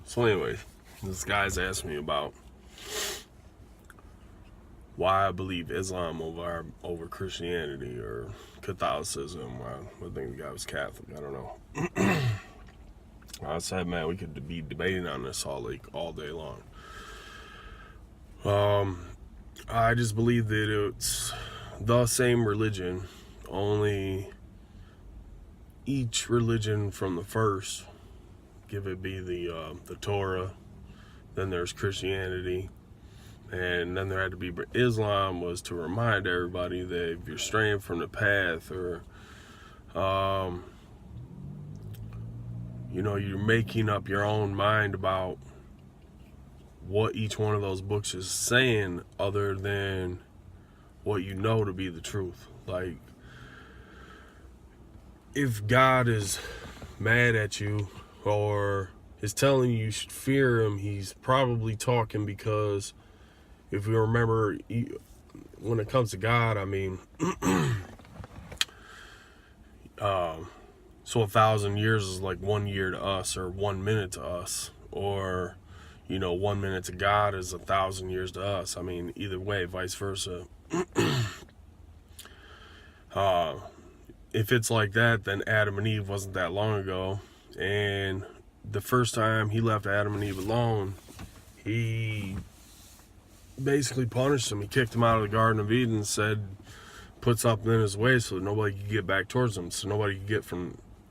So anyway, this guy's asked me about why I believe Islam over Christianity or Catholicism. I think the guy was Catholic. I don't know. I said, man, we could be debating on this all day long. I just believe that it's the same religion, only each religion from the first, give it be the Torah, then there's Christianity, and then there had to be Islam, was to remind everybody that if you're straying from the path, or you're making up your own mind about what each one of those books is saying other than what you know to be the truth. Like, if God is mad at you or is telling you should fear him, he's probably talking because if you remember, when it comes to God, I mean, so 1,000 years is like 1 year to us, or 1 minute to us, or 1 minute to God is 1,000 years to us. I mean, either way, vice versa. If it's like that, then Adam and Eve wasn't that long ago, and the first time he left Adam and Eve alone, he basically punished them. He kicked them out of the Garden of Eden and said, put something in his way so that nobody could get back towards him, so nobody could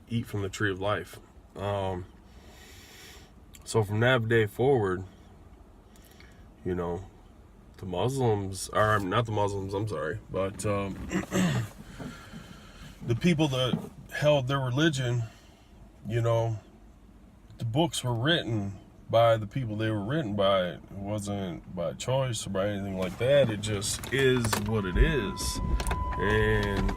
eat from the tree of life. So from that day forward, the Muslims, or not the Muslims, I'm sorry, but the people that held their religion, the books were written by the people they were written by. It wasn't by choice or by anything like that. It just is what it is. And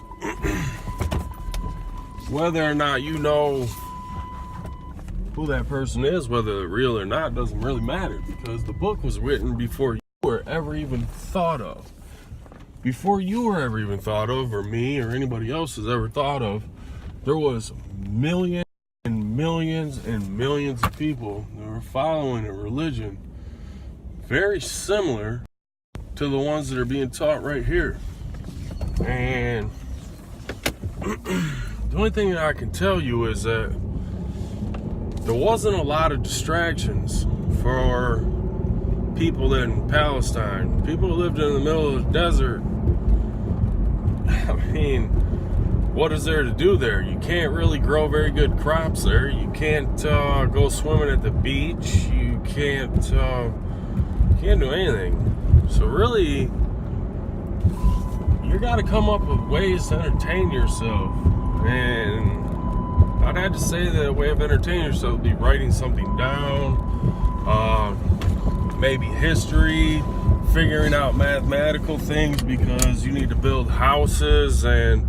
whether or not you know who that person is, whether they're real or not, doesn't really matter, because the book was written before you were ever even thought of. Before you were ever even thought of, or me, or anybody else has ever thought of, there was millions and millions and millions of people that were following a religion very similar to the ones that are being taught right here. And the only thing that I can tell you is that there wasn't a lot of distractions for people in Palestine. People who lived in the middle of the desert. I mean, what is there to do there? You can't really grow very good crops there. You can't go swimming at the beach. You can't do anything. So really, you got to come up with ways to entertain yourself. And I'd have to say that a way of entertaining yourself would be writing something down, maybe history, figuring out mathematical things, because you need to build houses, and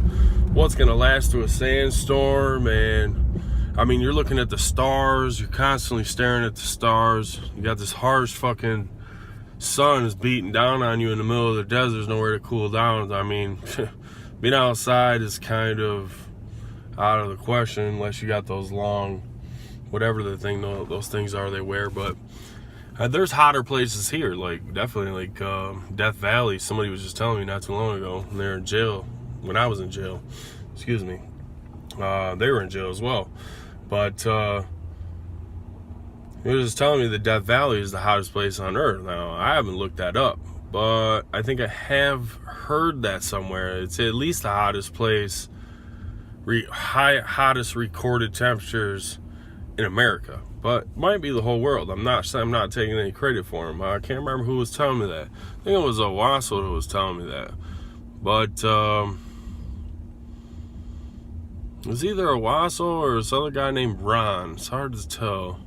what's going to last through a sandstorm. And I mean, you're looking at the stars, you're constantly staring at the stars. You got this harsh fucking sun is beating down on you in the middle of the desert. There's nowhere to cool down. I mean, being outside is kind of out of the question unless you got those long, whatever those things are they wear. But there's hotter places here, like definitely like Death Valley. Somebody was just telling me not too long ago, and they're in jail. When I was in jail, excuse me, they were in jail as well. But he was just telling me that Death Valley is the hottest place on earth. Now, I haven't looked that up, but I think I have heard that somewhere. It's at least the hottest place, hottest recorded temperatures in America, but might be the whole world. I'm not taking any credit for him. I can't remember who was telling me that. I think it was Owasso who was telling me that. But it was either Owasso or this other guy named Ron. It's hard to tell.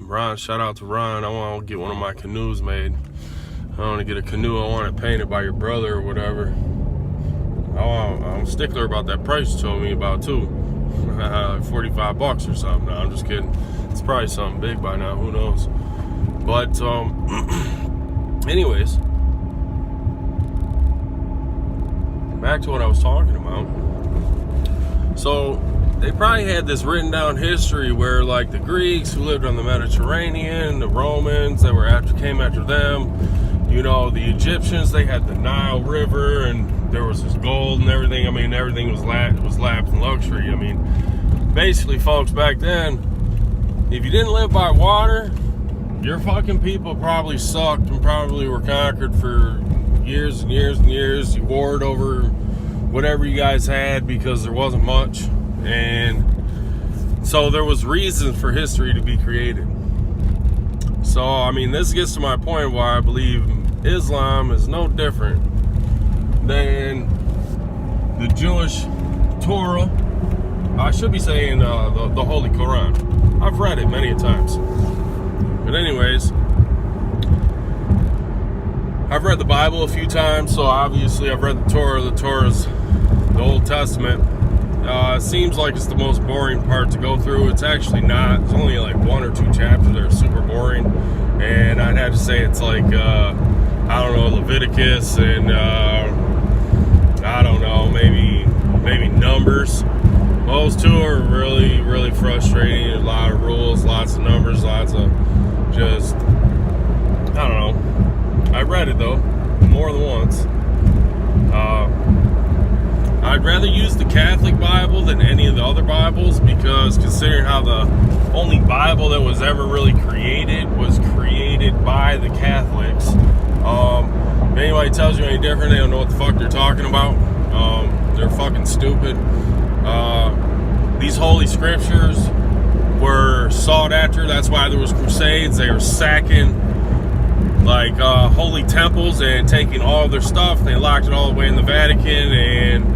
Ron, shout out to Ron. I want to get one of my canoes made. I want to get a canoe. I want it painted by your brother or whatever. I'm a stickler about that price you told me about too. $45 or something. No, I'm just kidding. It's probably something big by now. Who knows? But anyways, back to what I was talking about. So they probably had this written down history where, like, the Greeks who lived on the Mediterranean, the Romans that came after them, you know, the Egyptians, they had the Nile River, and there was this gold and everything. I mean, everything was lapped in luxury. I mean, basically, folks, back then, if you didn't live by water, your fucking people probably sucked and probably were conquered for years and years and years. You warred over whatever you guys had because there wasn't much. And so there was reason for history to be created. So, I mean, this gets to my point why I believe Islam is no different than the Jewish Torah. I should be saying the Holy Quran. I've read it many times. But anyways, I've read the Bible a few times, so obviously I've read the Torah. The Torah's the Old Testament. It seems like it's the most boring part to go through. It's actually not. It's only like 1 or 2 chapters that are super boring. And I'd have to say it's like, I don't know, Leviticus and, I don't know, maybe Numbers. Those two are really, really frustrating. There's a lot of rules, lots of numbers, lots of just, I don't know. I read it though, more than once. I'd rather use the Catholic Bible than any of the other Bibles, because considering how the only Bible that was ever really created was created by the Catholics. If anybody tells you any different, they don't know what the fuck they're talking about. They're fucking stupid. These holy scriptures were sought after. That's why there was crusades. They were sacking like holy temples and taking all their stuff. They locked it all the way in the Vatican, and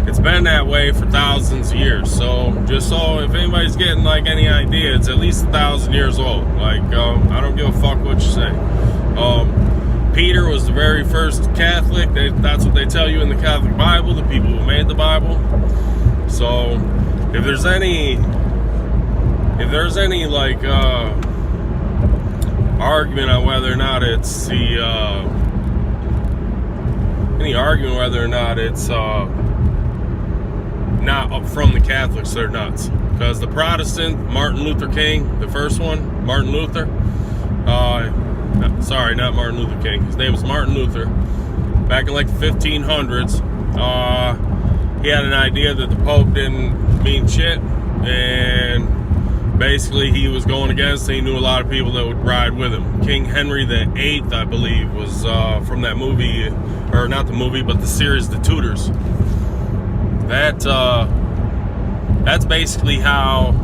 it's been that way for thousands of years. So just so if anybody's getting like any idea, it's at least 1,000 years old. Like I don't give a fuck what you say. Peter was the very first Catholic. That's what they tell you in the Catholic Bible, the people who made the Bible. So if there's any like argument on whether or not it's not up from the Catholics, they're nuts. Because the Protestant, Martin Luther King, the first one, Martin Luther, sorry, not Martin Luther King, his name was Martin Luther, back in like the 1500s, he had an idea that the Pope didn't mean shit, and basically he was going against it. He knew a lot of people that would ride with him. King Henry VIII, I believe, was from that movie, or not the movie, but the series The Tudors. That's basically how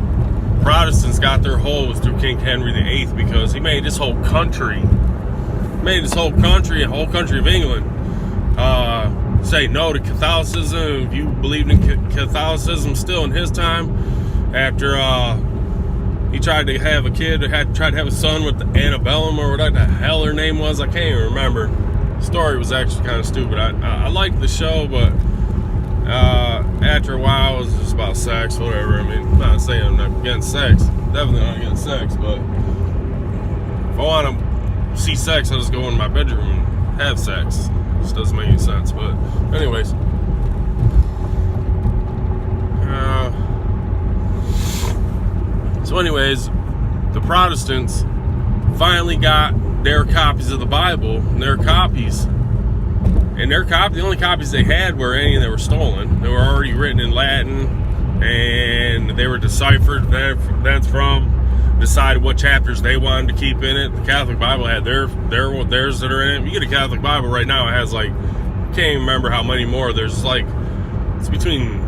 Protestants got their hold, was through King Henry VIII, because he made this whole country, a whole country of England, say no to Catholicism. If you believed in Catholicism still in his time, after he tried to have a kid, tried to have a son with Annabellum, or whatever the hell her name was, I can't even remember. The story was actually kind of stupid. I liked the show, but after a while it was just about sex, whatever. I mean, I'm not saying I'm not against sex, definitely not against sex, but if I want to see sex, I'll just go in my bedroom and have sex. It just doesn't make any sense. But anyways, the Protestants finally got their copies of the Bible, and the only copies they had were any that were stolen. They were already written in Latin, and they were deciphered. That's from decided what chapters they wanted to keep in it. The Catholic Bible had theirs that are in it. You get a Catholic Bible right now, it has like, I can't even remember how many more. There's like, it's between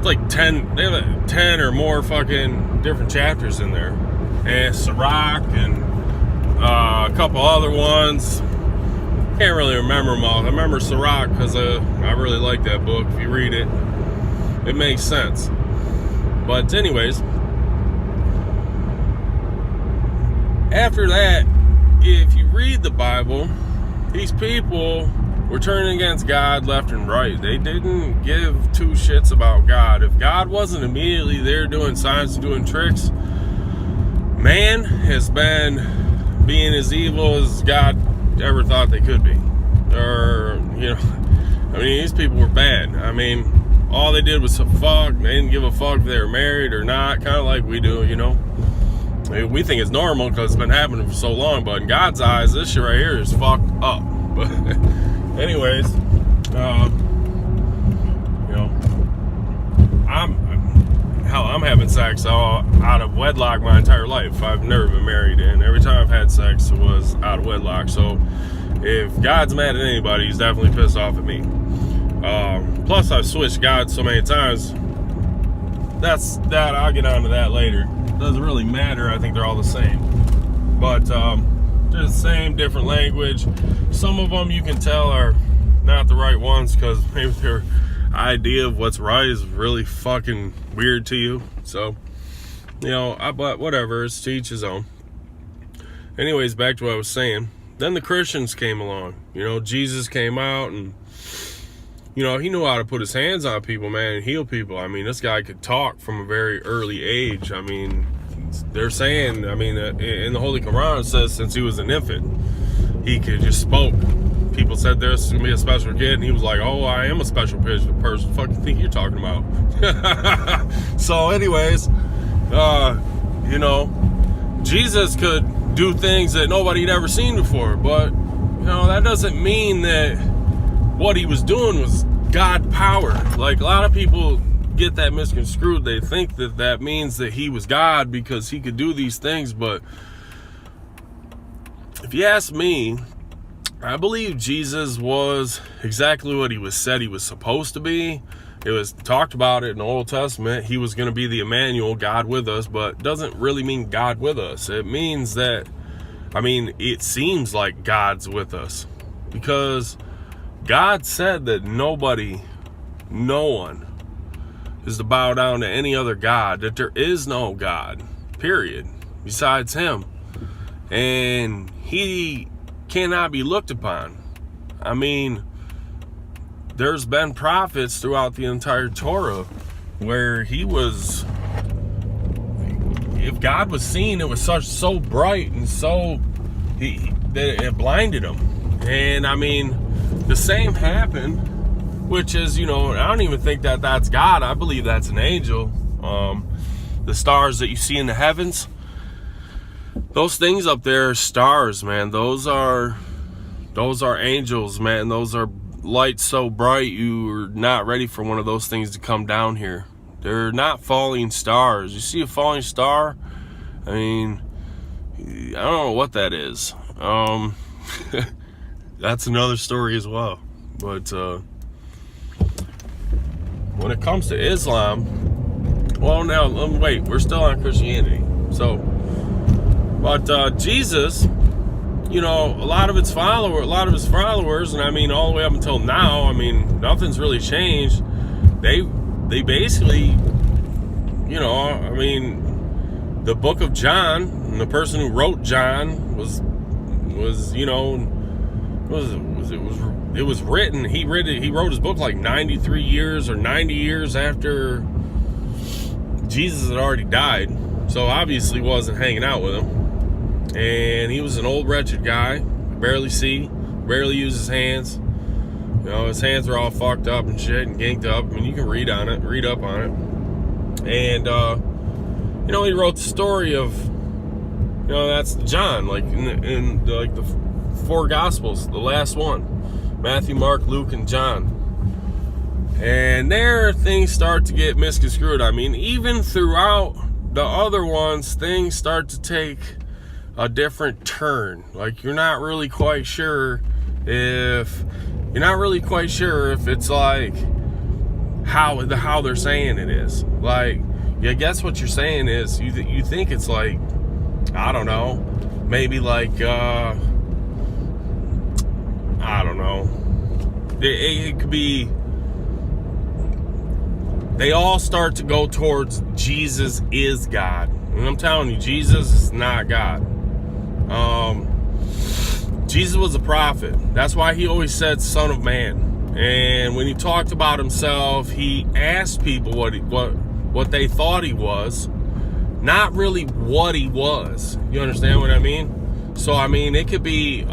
like 10. They have 10 or more fucking different chapters in there, and Sirach and a couple other ones. Can't really remember them all. I remember Sirach because I really like that book. If you read it, it makes sense. But anyways, after that, if you read the Bible, these people were turning against God left and right. They didn't give two shits about God. If God wasn't immediately there doing signs and doing tricks, man has been being as evil as God ever thought they could be. Or, you know, I mean, these people were bad. I mean, all they did was fuck. They didn't give a fuck if they were married or not, kind of like we do, you know. We think it's normal because it's been happening for so long, but in God's eyes, this shit right here is fucked up. But anyways, you know, I'm having sex out of wedlock my entire life. I've never been married, and every time I've had sex, it was out of wedlock. So if God's mad at anybody, he's definitely pissed off at me. Plus, I've switched gods so many times. I'll get onto that later. Doesn't really matter. I think they're all the same, but they're the same, different language. Some of them you can tell are not the right ones because maybe their idea of what's right is really fucking weird to you. So, you know, but whatever, it's to each his own. Anyways, back to what I was saying. Then the Christians came along. You know, Jesus came out and, you know, he knew how to put his hands on people, man, and heal people. I mean, this guy could talk from a very early age. I mean, they're saying, I mean, in the Holy Quran it says since he was an infant, he could just spoke. People said there's going to be a special kid, and he was like, oh, I am a special person. Fuck you think you're talking about? So anyways, you know, Jesus could do things that nobody had ever seen before, but, you know, that doesn't mean that what he was doing was God power. Like, a lot of people get that misconstrued. They think that that means that he was God because he could do these things, but if you ask me, I believe Jesus was exactly what he was said he was supposed to be. It was talked about it in the Old Testament. He was going to be the Emmanuel, God with us, but it doesn't really mean God with us. It means that, I mean, it seems like God's with us because God said that no one is to bow down to any other God, that there is no God, period, besides him. And he cannot be looked upon. I mean, there's been prophets throughout the entire Torah where he was, if God was seen, it was so bright and so that it blinded him. And I mean, the same happened, which is, you know, I don't even think that that's God. I believe that's an angel. The stars that you see in the heavens, those things up there are stars, man. Those are angels, man. Those are lights so bright you're not ready for one of those things to come down here. They're not falling stars. You see a falling star? I mean, I don't know what that is. That's another story as well. But when it comes to Islam, well, now wait, we're still on Christianity. So, but Jesus, you know, a lot of his followers, and I mean all the way up until now, I mean nothing's really changed. They basically, you know, I mean, the book of John, and the person who wrote John was you know, it was written. He wrote his book like 93 years or 90 years after Jesus had already died. So obviously wasn't hanging out with him. And he was an old wretched guy, barely see, barely use his hands. You know, his hands are all fucked up and shit and ganked up. I mean, you can read up on it. And you know, he wrote the story of, you know, that's John, like in like the four Gospels, the last one, Matthew, Mark, Luke, and John. And there things start to get misconstrued. I mean, even throughout the other ones, things start to take a different turn. Like, you're not really quite sure if it's like how they're saying it is. Like, yeah, I guess what you're saying is you think it's like, I don't know, maybe like I don't know. It could be, they all start to go towards Jesus is God. And I'm telling you, Jesus is not God. Jesus was a prophet. That's why he always said Son of Man. And when he talked about himself, he asked people what they thought he was, not really what he was. You understand what I mean? So I mean, it could be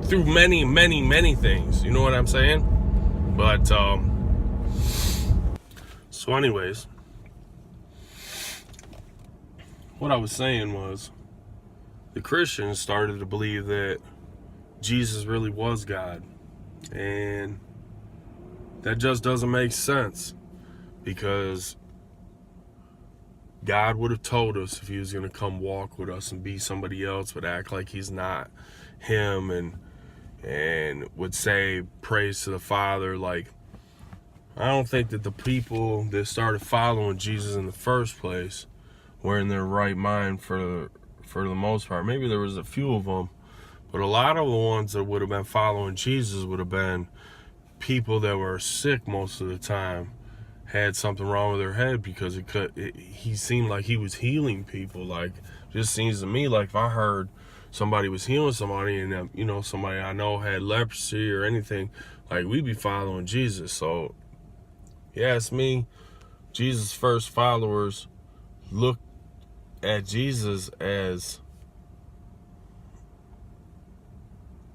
through many things. You know what I'm saying? But So anyways, what I was saying was the Christians started to believe that Jesus really was God. And that just doesn't make sense, because God would have told us if he was going to come walk with us and be somebody else, but act like he's not him, and would say praise to the Father. Like, I don't think that the people that started following Jesus in the first place were in their right mind for the most part. Maybe there was a few of them, but a lot of the ones that would have been following Jesus would have been people that were sick most of the time, had something wrong with their head, because he seemed like he was healing people. Like, just seems to me like if I heard somebody was healing somebody, and somebody I know had leprosy or anything, like, we'd be following Jesus. So you ask me, Jesus' first followers looked at Jesus as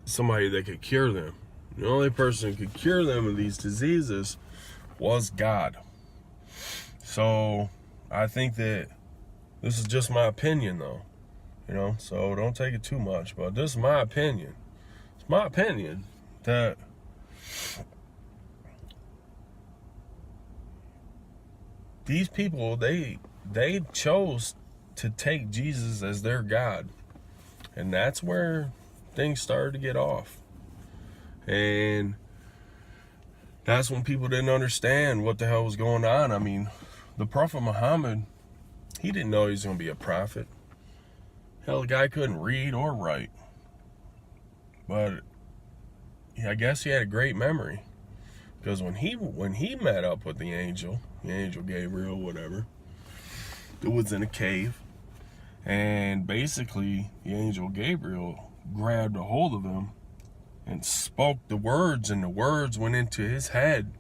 somebody that could cure them. The only person who could cure them of these diseases was God. So I think that this is just my opinion, though, so don't take it too much, but this is my opinion. It's my opinion that these people, they chose to take Jesus as their God, and that's where things started to get off. And that's when people didn't understand what the hell was going on. I mean, the Prophet Muhammad, he didn't know he was going to be a prophet. Hell, the guy couldn't read or write. But I guess he had a great memory. Because when he met up with the angel Gabriel, whatever, it was in a cave. And basically, the angel Gabriel grabbed a hold of him and spoke the words, and the words went into his head,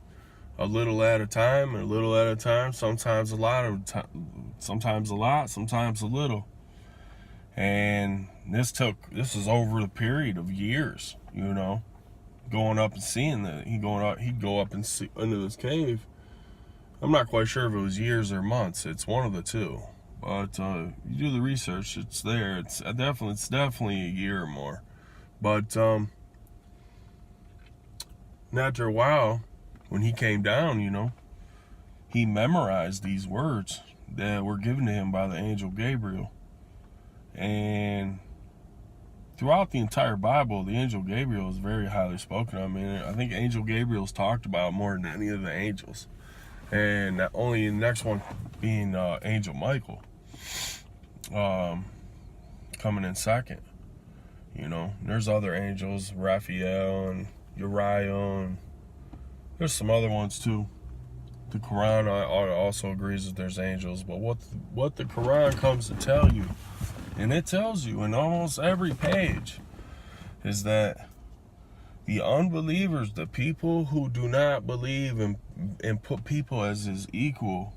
a little at a time, sometimes a lot, sometimes a little. And this is over the period of years, going up and seeing that. He'd go up and see into this cave. I'm not quite sure if it was years or months. It's one of the two. But you do the research, it's there. It's definitely a year or more. But after a while, when he came down, he memorized these words that were given to him by the angel Gabriel. And throughout the entire Bible, the angel Gabriel is very highly spoken. I mean, I think angel Gabriel's talked about more than any of the angels. And not only the next one being angel Michael, coming in second. There's other angels, Raphael and Uriah, and there's some other ones too. The Quran also agrees that there's angels, but what the Quran comes to tell you, and it tells you in almost every page, is that the unbelievers, the people who do not believe and put people as his equal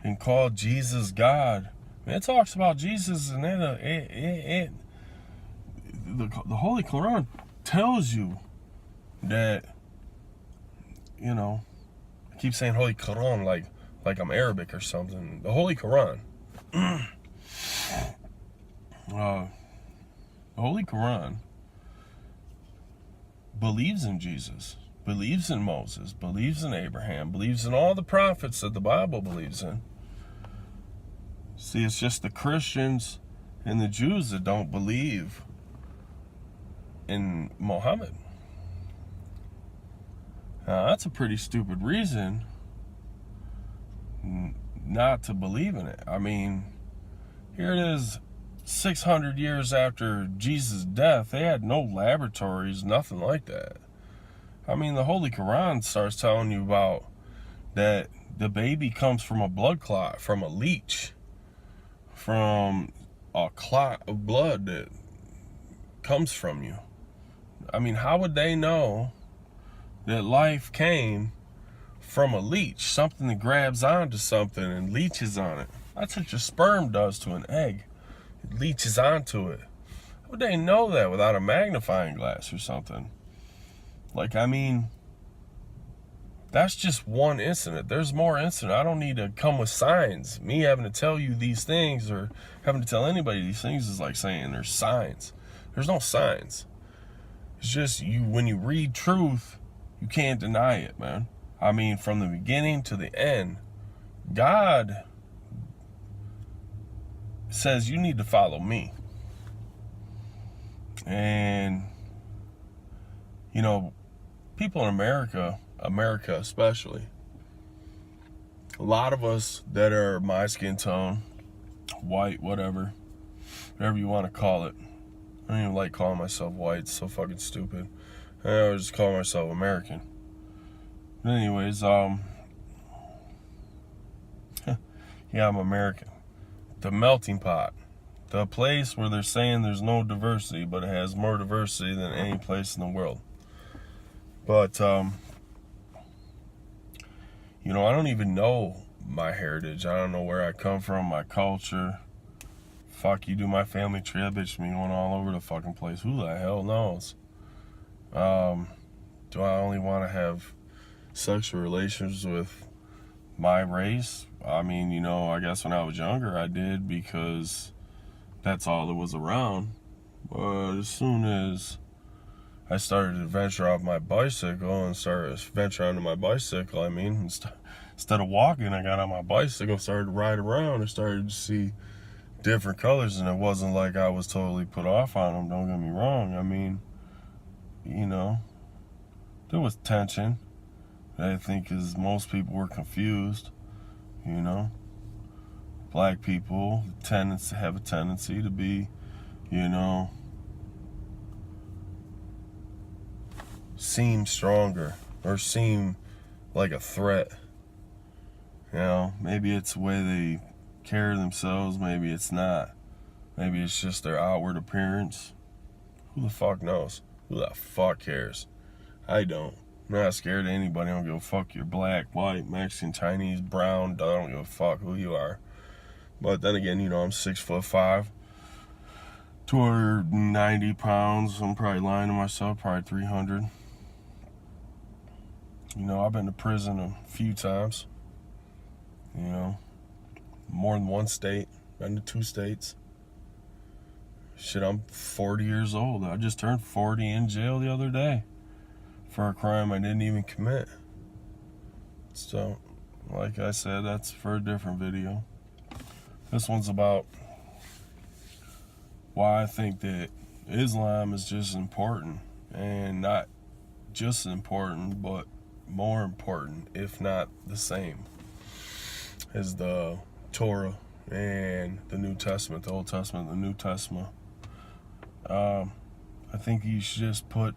and call Jesus God, it talks about Jesus, and the Holy Quran tells you that, I keep saying Holy Quran like I'm Arabic or something. The Holy Quran. The Holy Quran believes in Jesus, believes in Moses, believes in Abraham, believes in all the prophets that the Bible believes in. See, it's just the Christians and the Jews that don't believe in Muhammad. Now, that's a pretty stupid reason not to believe in it. I mean, here it is, 600 years after Jesus' death. They had no laboratories, nothing like that. I mean, the Holy Quran starts telling you about that the baby comes from a blood clot, from a leech, from a clot of blood that comes from you. I mean, how would they know that life came from a leech, something that grabs onto something and leeches on it? That's what your sperm does to an egg. It leeches onto it. How would they know that without a magnifying glass or something? Like, I mean, That's just one incident. There's more incidents. I don't need to come with signs. Me having to tell you these things or having to tell anybody these things is like saying there's signs. There's no signs. It's just you, when you read truth, you can't deny it, man. I mean, from the beginning to the end, God says you need to follow me. And, you know, people in America especially, a lot of us that are my skin tone, white, whatever you want to call it. I don't even like calling myself white. It's so fucking stupid. I was just calling myself American. But anyways, yeah, I'm American. The melting pot. The place where they're saying there's no diversity, but it has more diversity than any place in the world. But, you know, I don't even know my heritage. I don't know where I come from, my culture. Fuck, you do my family tree, that bitch me going all over the fucking place. Who the hell knows? Do I only want to have sexual relations with my race? I mean, you know, I guess when I was younger, I did because that's all that was around. But as soon as I started to venture off my bicycle and started to venture onto my bicycle, I mean, instead of walking, I got on my bicycle, started to ride around, and started to see different colors, and it wasn't like I was totally put off on them, don't get me wrong. I mean, you know, there was tension. I think is most people were confused, you know. Black people have a tendency to be, you know, seem stronger or seem like a threat. You know, maybe it's the way they carry themselves, maybe it's not. Maybe it's just their outward appearance. Who the fuck knows? Who the fuck cares? I don't. I'm not scared of anybody. I don't give a fuck you're black, white, Mexican, Chinese, brown. I don't give a fuck who you are. But then again, you know, I'm 6'5", 290 pounds. I'm probably lying to myself, probably 300. You know, I've been to prison a few times. You know, more than one state, been to 2 states. Shit, I'm 40 years old. I just turned 40 in jail the other day for a crime I didn't even commit. So, like I said, that's for a different video. This one's about why I think that Islam is just important, and not just important, but more important, if not the same, as the Torah and the New Testament, the Old Testament, the New Testament. I think you should just put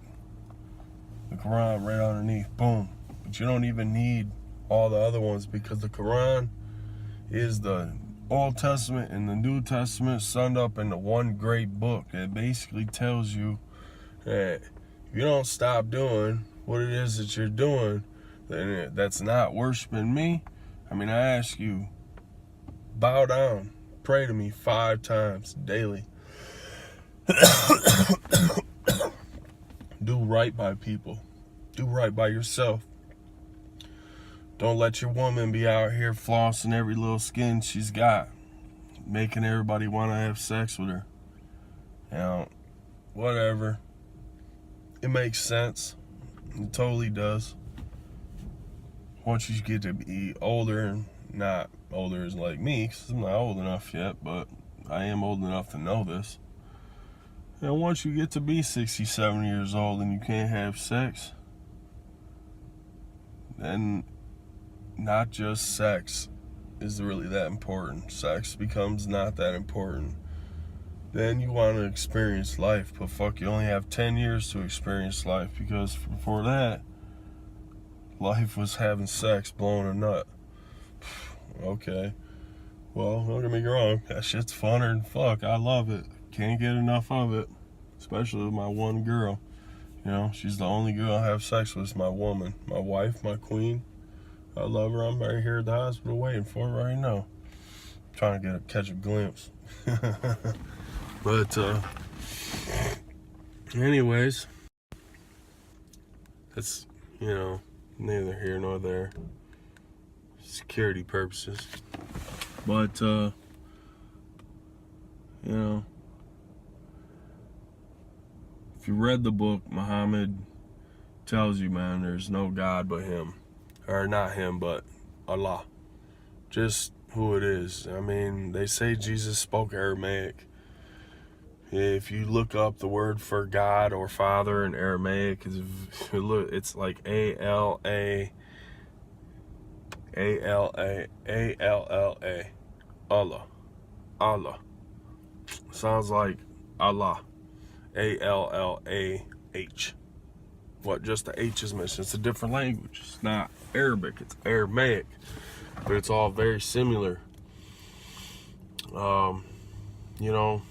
the Quran right underneath, boom. But you don't even need all the other ones, because the Quran is the Old Testament and the New Testament summed up into one great book. It basically tells you that if you don't stop doing what it is that you're doing, then that's not worshiping me. I mean, I ask you, bow down, pray to me 5 times daily. Do right by people. Do right by yourself. Don't let your woman be out here flossing every little skin she's got, making everybody want to have sex with her. You know, whatever. It makes sense. It totally does. Once you get to be older, and not older as like me, because I'm not old enough yet, but I am old enough to know this. And once you get to be 67 years old and you can't have sex, then not just sex is really that important. Sex becomes not that important. Then you want to experience life, but fuck, you only have 10 years to experience life, because before that, life was having sex, blowing a nut. Okay. Well, don't get me wrong, that shit's funner than fuck. I love it. Can't get enough of it. Especially with my one girl. You know, she's the only girl I have sex with, is my woman. My wife, my queen. I love her. I'm right here at the hospital waiting for her right now. Trying to catch a glimpse. But, anyways, that's, you know, neither here nor there. Security purposes. But, you know, if you read the book, Muhammad tells you, man, there's no God but him. Or not him, but Allah. Just who it is. I mean, they say Jesus spoke Aramaic. If you look up the word for God or Father in Aramaic, it's like A-L-A, A-L-A, A-L-L-A, Allah, Allah. Sounds like Allah, A-L-L-A-H. What, just the H is missing. It's a different language. It's not Arabic, it's Aramaic. But it's all very similar. You know,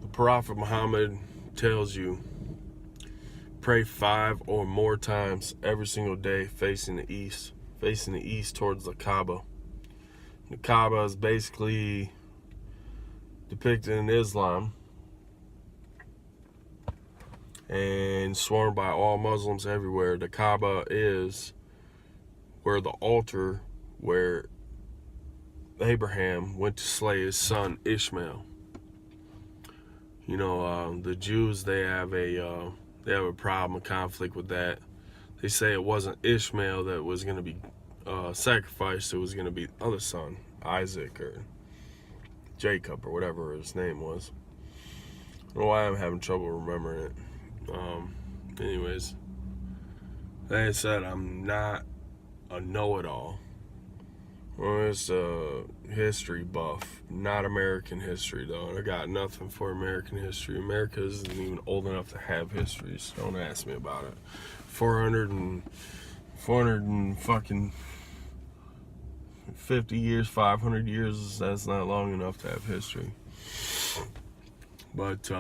the Prophet Muhammad tells you, pray 5 or more times every single day facing the east towards the Kaaba. The Kaaba is basically depicted in Islam and sworn by all Muslims everywhere. The Kaaba is where the altar where Abraham went to slay his son Ishmael. You know, the Jews, they have a problem, a conflict with that. They say it wasn't Ishmael that was going to be sacrificed. It was going to be the other son, Isaac or Jacob or whatever his name was. I don't know why I'm having trouble remembering it. Anyways, like I said, I'm not a know-it-all. I'm just a history buff, not American history though. I got nothing for American history. America isn't even old enough to have history, so don't ask me about it. 400 and fucking 50 years, 500 years, that's not long enough to have history. But,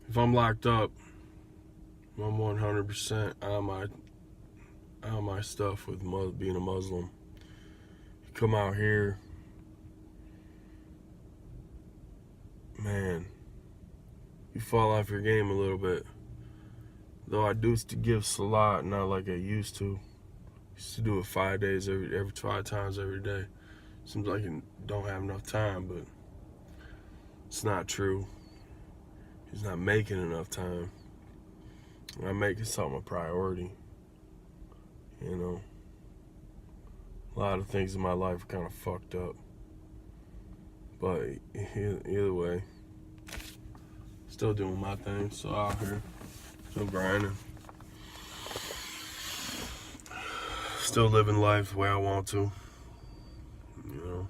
if I'm locked up, I'm 100% on my stuff with being a Muslim. You come out here, man, you fall off your game a little bit. Though I do give salat, not like I used to. Used to do it 5 days every 5 times every day. Seems like you don't have enough time, but it's not true. He's not making enough time. I'm making something a priority. You know, a lot of things in my life are kind of fucked up. But either way, still doing my thing. So out here, still grinding. Still living life the way I want to. You know,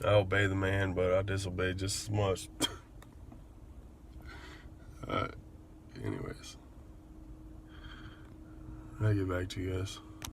I obey the man, but I disobey just as much. Anyways, I'll get back to you guys.